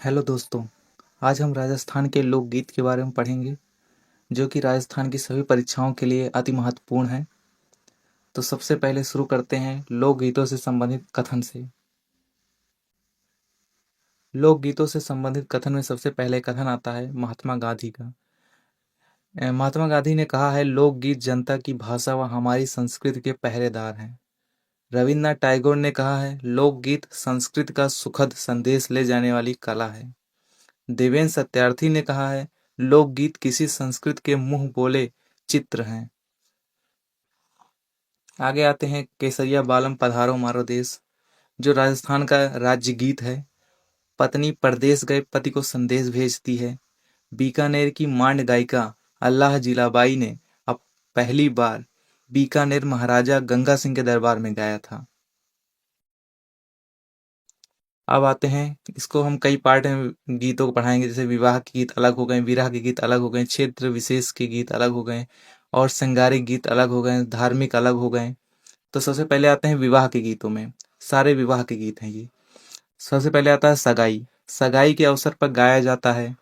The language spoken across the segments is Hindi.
हेलो दोस्तों। आज हम राजस्थान के लोकगीत के बारे में पढ़ेंगे जो कि राजस्थान की सभी परीक्षाओं के लिए अति महत्वपूर्ण है। तो सबसे पहले शुरू करते हैं लोकगीतों से संबंधित कथन से। लोकगीतों से संबंधित कथन में सबसे पहले कथन आता है महात्मा गांधी का। महात्मा गांधी ने कहा है, लोकगीत जनता की भाषा व हमारी संस्कृति के पहरेदार हैं। रविन्द्रनाथ टैगोर ने कहा है, लोकगीत संस्कृत का सुखद संदेश ले जाने वाली कला है। देवेंद्र सत्यार्थी ने कहा है, लोकगीत किसी संस्कृत के मुंह बोले चित्र हैं। आगे आते हैं केसरिया बालम पधारो मारो देश, जो राजस्थान का राज्य गीत है। पत्नी परदेश गए पति को संदेश भेजती है। बीकानेर की मांड गायिका अल्लाह जिलाबाई ने अब पहली बार बीकानेर महाराजा गंगा सिंह के दरबार में गाया था। अब आते हैं, इसको हम कई पार्ट में गीतों को पढ़ाएंगे, जैसे विवाह के गीत अलग हो गए, विरह के गीत अलग हो गए, क्षेत्र विशेष के गीत अलग हो गए और श्रृंगारिक गीत अलग हो गए, धार्मिक अलग हो गए। तो सबसे पहले आते हैं विवाह के गीतों में। सारे विवाह के गीत हैं ये। सबसे पहले आता है सगाई। सगाई के अवसर पर गाया जाता है।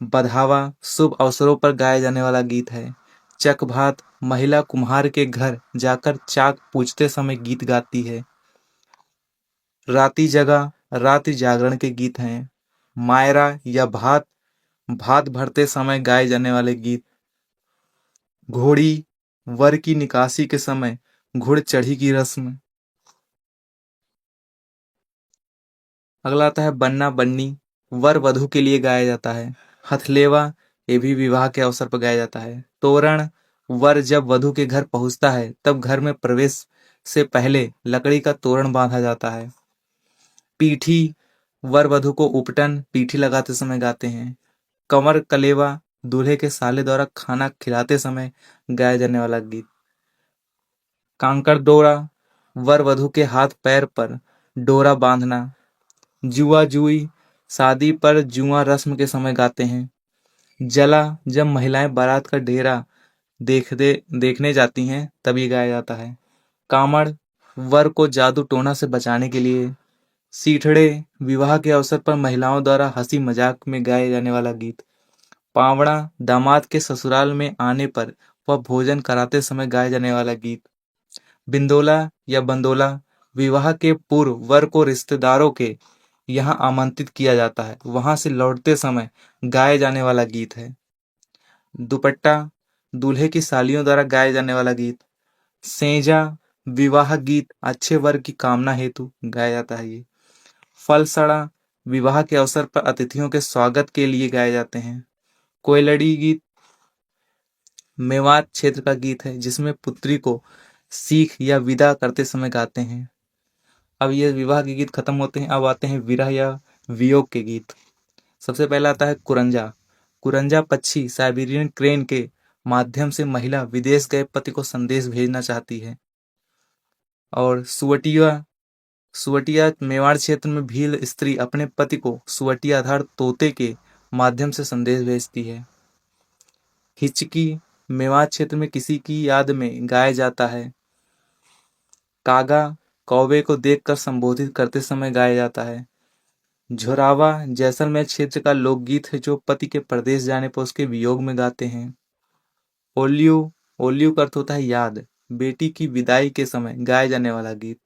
बधावा शुभ अवसरों पर गाया जाने वाला गीत है। चक भात महिला कुम्हार के घर जाकर चाक पूजते समय गीत गाती है। राती जगा रात्रि जागरण के गीत हैं। मायरा या भात भात भरते समय गाए जाने वाले गीत। घोड़ी वर की निकासी के समय घुड़ चढ़ी की रस्म। अगला आता है बन्ना बन्नी, वर वधू के लिए गाया जाता है। हथलेवा ये भी विवाह के अवसर पर गाया जाता है। तोरण वर जब वधू के घर पहुंचता है तब घर में प्रवेश से पहले लकड़ी का तोरण बांधा जाता है। पीठी वर वधु को उपटन पीठी लगाते समय गाते हैं। कंवर कलेवा दूल्हे के साले द्वारा खाना खिलाते समय गाया जाने वाला गीत। कांकड़ डोरा वर वधु के हाथ पैर पर डोरा बांधना। जुआ जुई शादी पर जुआ रस्म के समय गाते हैं। जला जब महिलाएं बारात का डेरा देखने जाती हैं तभी गाया जाता है। कामड़ वर को जादू टोना से बचाने के लिए। सीठड़े विवाह के अवसर पर महिलाओं द्वारा हंसी मजाक में गाए जाने वाला गीत। पावड़ा दामाद के ससुराल में आने पर वह भोजन कराते समय गाए जाने वाला गीत। बिंदोला या बंदोला विवाह के पूर्व वर को रिश्तेदारों के यहाँ आमंत्रित किया जाता है, वहां से लौटते समय गाए जाने वाला गीत है। दुपट्टा दूल्हे की सालियों द्वारा गाए जाने वाला गीत। सेजा विवाह गीत अच्छे वर की कामना हेतु गाया जाता है ये। फलसड़ा विवाह के अवसर पर अतिथियों के स्वागत के लिए गाए जाते हैं। कोयलड़ी गीत मेवात क्षेत्र का गीत है जिसमें पुत्री को सीख या विदा करते समय गाते हैं। अब ये विवाह के गीत खत्म होते हैं, अब आते हैं विरह या वियोग के गीत। सबसे पहला आता है कुरंजा। कुरंजा पक्षी साइबेरियन क्रेन के माध्यम से महिला विदेश गए पति को संदेश भेजना चाहती है। और सुवटिया सुवटिया मेवाड़ क्षेत्र में भील स्त्री अपने पति को सुवटियाधार तोते के माध्यम से संदेश भेजती है। हिचकी मेवाड़ क्षेत्र में किसी की याद में गाया जाता है। कागा कौवे को देखकर संबोधित करते समय गाया जाता है। झुरावा जैसलमेर क्षेत्र का लोकगीत है जो पति के परदेश जाने पर उसके वियोग में गाते हैं। ओलियो ओलियो का अर्थ होता है याद, बेटी की विदाई के समय गाया जाने वाला गीत।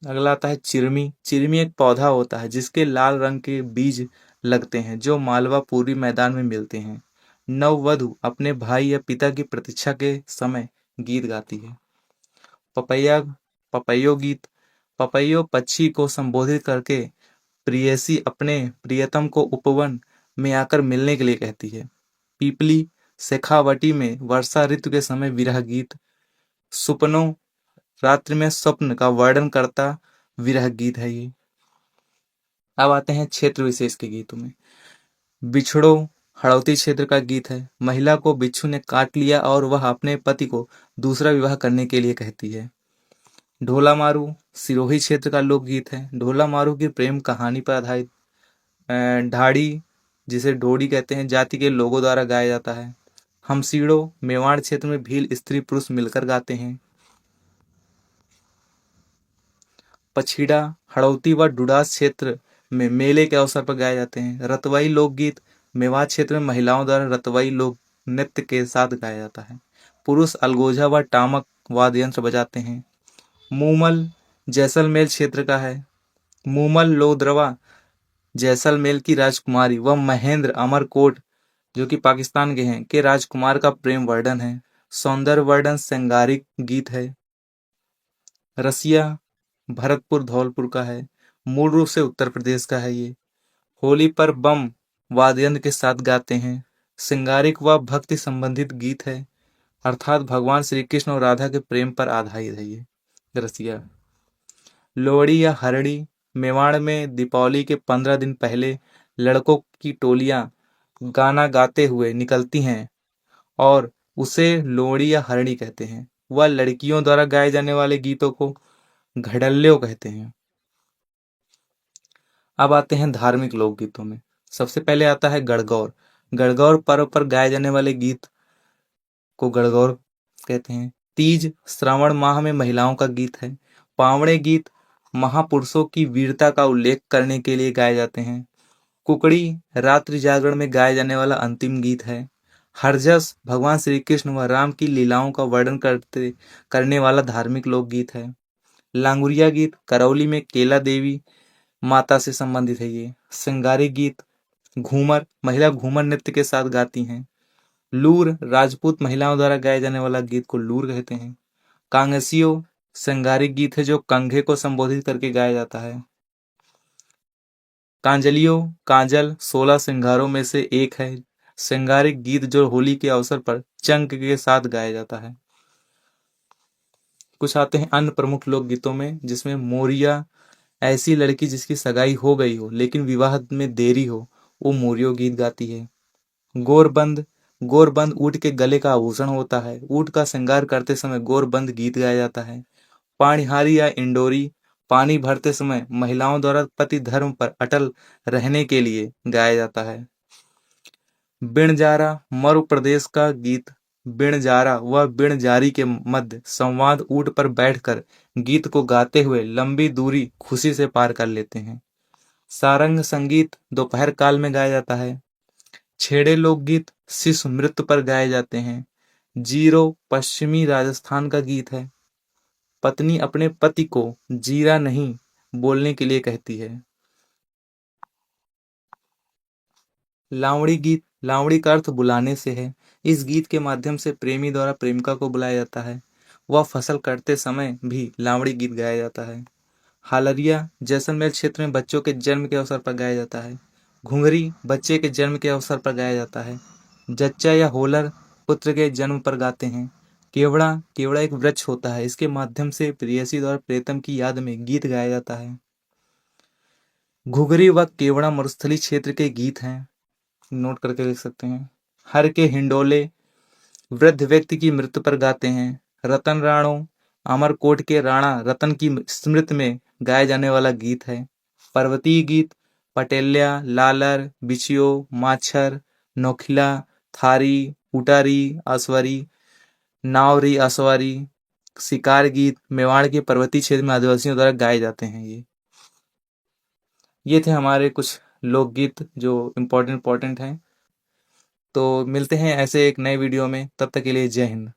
अगला आता है चिरमी। चिरमी एक पौधा होता है जिसके लाल रंग के बीज लगते हैं जो मालवा पूर्वी मैदान में मिलते हैं। नववधु अपने भाई या पिता की प्रतीक्षा के समय गीत गाती है। पपैया पपैयो गीत। पपैयो पक्षी को संबोधित करके प्रियसी अपने प्रियतम को उपवन में आकर मिलने के लिए कहती है। पीपली शेखावटी में वर्षा ऋतु के समय विरह गीत। सुपनों रात्रि में स्वप्न का वर्णन करता विरह गीत है ये। अब आते हैं क्षेत्र विशेष के गीतों में। बिछड़ो हड़ौती क्षेत्र का गीत है। महिला को बिच्छू ने काट लिया और वह अपने पति को दूसरा विवाह करने के लिए कहती है। ढोला मारू सिरोही क्षेत्र का लोकगीत है। ढोला मारू की प्रेम कहानी पर आधारित। ढाड़ी जिसे ढोड़ी कहते हैं जाति के लोगों द्वारा गाया जाता है। हमसीड़ो मेवाड़ क्षेत्र में भील स्त्री पुरुष मिलकर गाते हैं। पछीड़ा हड़ौती व डुडास क्षेत्र में मेले के अवसर पर गाए जाते हैं। रतवाई लोकगीत मेवात क्षेत्र में महिलाओं द्वारा रतवाई लोक नृत्य के साथ गाया जाता है। पुरुष अलगोजा व टामक वाद्य यंत्र बजाते हैं। मूमल जैसलमेर क्षेत्र का है। मूमल लोद्रवा जैसलमेर की राजकुमारी व महेंद्र अमरकोट जो कि पाकिस्तान के हैं के राजकुमार का प्रेम वर्णन है। सौंदर्य वर्णन श्रृंगारिक गीत है। रसिया भरतपुर धौलपुर का है। मूल रूप से उत्तर प्रदेश का है ये। होली पर बम वाद्य यंत्र के साथ गाते हैं। श्रृंगारिक व भक्ति संबंधित गीत है, अर्थात भगवान श्री कृष्ण और राधा के प्रेम पर आधारित है ये रसिया। लोहड़ी या हरड़ी मेवाड़ में दीपावली के 15 दिन पहले लड़कों की टोलियां गाना गाते हुए निकलती हैं और उसे लोहड़ी या हरड़ी कहते हैं। वह लड़कियों द्वारा गाए जाने वाले गीतों को घड़ल्यो कहते हैं। अब आते हैं धार्मिक लोकगीतों में। सबसे पहले आता है गणगौर। गणगौर पर्व पर गाए जाने वाले गीत को गणगौर कहते हैं। तीज श्रावण माह में महिलाओं का गीत है। पावड़े गीत महापुरुषों की वीरता का उल्लेख करने के लिए गाए जाते हैं। कुकड़ी रात्रि जागरण में गाए जाने वाला अंतिम गीत है। हरजस भगवान श्री कृष्ण व राम की लीलाओं का वर्णन करने वाला धार्मिक लोकगीत है। लांगुरिया गीत करौली में केला देवी माता से संबंधित है ये। श्रृंगारिक गीत घूमर महिला घूमर नृत्य के साथ गाती हैं। लूर राजपूत महिलाओं द्वारा गाए जाने वाला गीत को लूर कहते हैं। कांगसियो श्रृंगारिक गीत है जो कंघे को संबोधित करके गाया जाता है। कांजलियो कांजल 16 श्रृंगारों में से एक है। श्रृंगारिक गीत जो होली के अवसर पर चंक के साथ गाया जाता है। कुछ आते हैं अन्य प्रमुख लोकगीतों में, जिसमें मोरिया ऐसी लड़की जिसकी सगाई हो गई हो लेकिन विवाह में देरी हो, वो मोरियो गीत गाती है। गोरबंद गोरबंद ऊंट के गले का आभूषण होता है। ऊंट का श्रृंगार करते समय गोरबंद गीत गाया जाता है। पाणिहारी या इंडोरी पानी भरते समय महिलाओं द्वारा पति धर्म पर अटल रहने के लिए गाया जाता है। बिणजारा मरु प्रदेश का गीत। बिणजारा व बिणजारी के मध्य संवाद ऊंट पर बैठकर गीत को गाते हुए लंबी दूरी खुशी से पार कर लेते हैं। सारंग संगीत दोपहर काल में गाया जाता है। छेड़े लोकगीत शिशु मृत्यु पर गाए जाते हैं। जीरो पश्चिमी राजस्थान का गीत है। पत्नी अपने पति को जीरा नहीं बोलने के लिए कहती है। लावड़ी गीत लावड़ी का अर्थ बुलाने से है। इस गीत के माध्यम से प्रेमी द्वारा प्रेमिका को बुलाया जाता है। वह फसल कटते समय भी लावड़ी गीत गाया जाता है। हालरिया जैसलमेर क्षेत्र में बच्चों के जन्म के अवसर पर गाया जाता है। घुंघरी बच्चे के जन्म के अवसर पर गाया जाता है। जच्चा या होलर पुत्र के जन्म पर गाते हैं। केवड़ा केवड़ा एक वृक्ष होता है, इसके माध्यम से प्रेयसी द्वारा प्रीतम की याद में गीत गाया जाता है। घुघरी व केवड़ा मरुस्थली क्षेत्र के गीत हैं, नोट करके लिख सकते हैं। हर के हिंडोले वृद्ध व्यक्ति की मृत्यु पर गाते हैं। रतन राणो अमरकोट के राणा रतन की स्मृति में गाए जाने वाला गीत है। पर्वतीय गीत पटेल्या लालर बिछियो माछर नोखिला थारी उटारी असवरी नावरी असवारी। शिकार गीत मेवाड़ के पर्वतीय क्षेत्र में आदिवासियों द्वारा गाए जाते हैं। ये थे हमारे कुछ लोकगीत जो इम्पोर्टेंट हैं। तो मिलते हैं ऐसे एक नए वीडियो में, तब तक के लिए जय हिंद।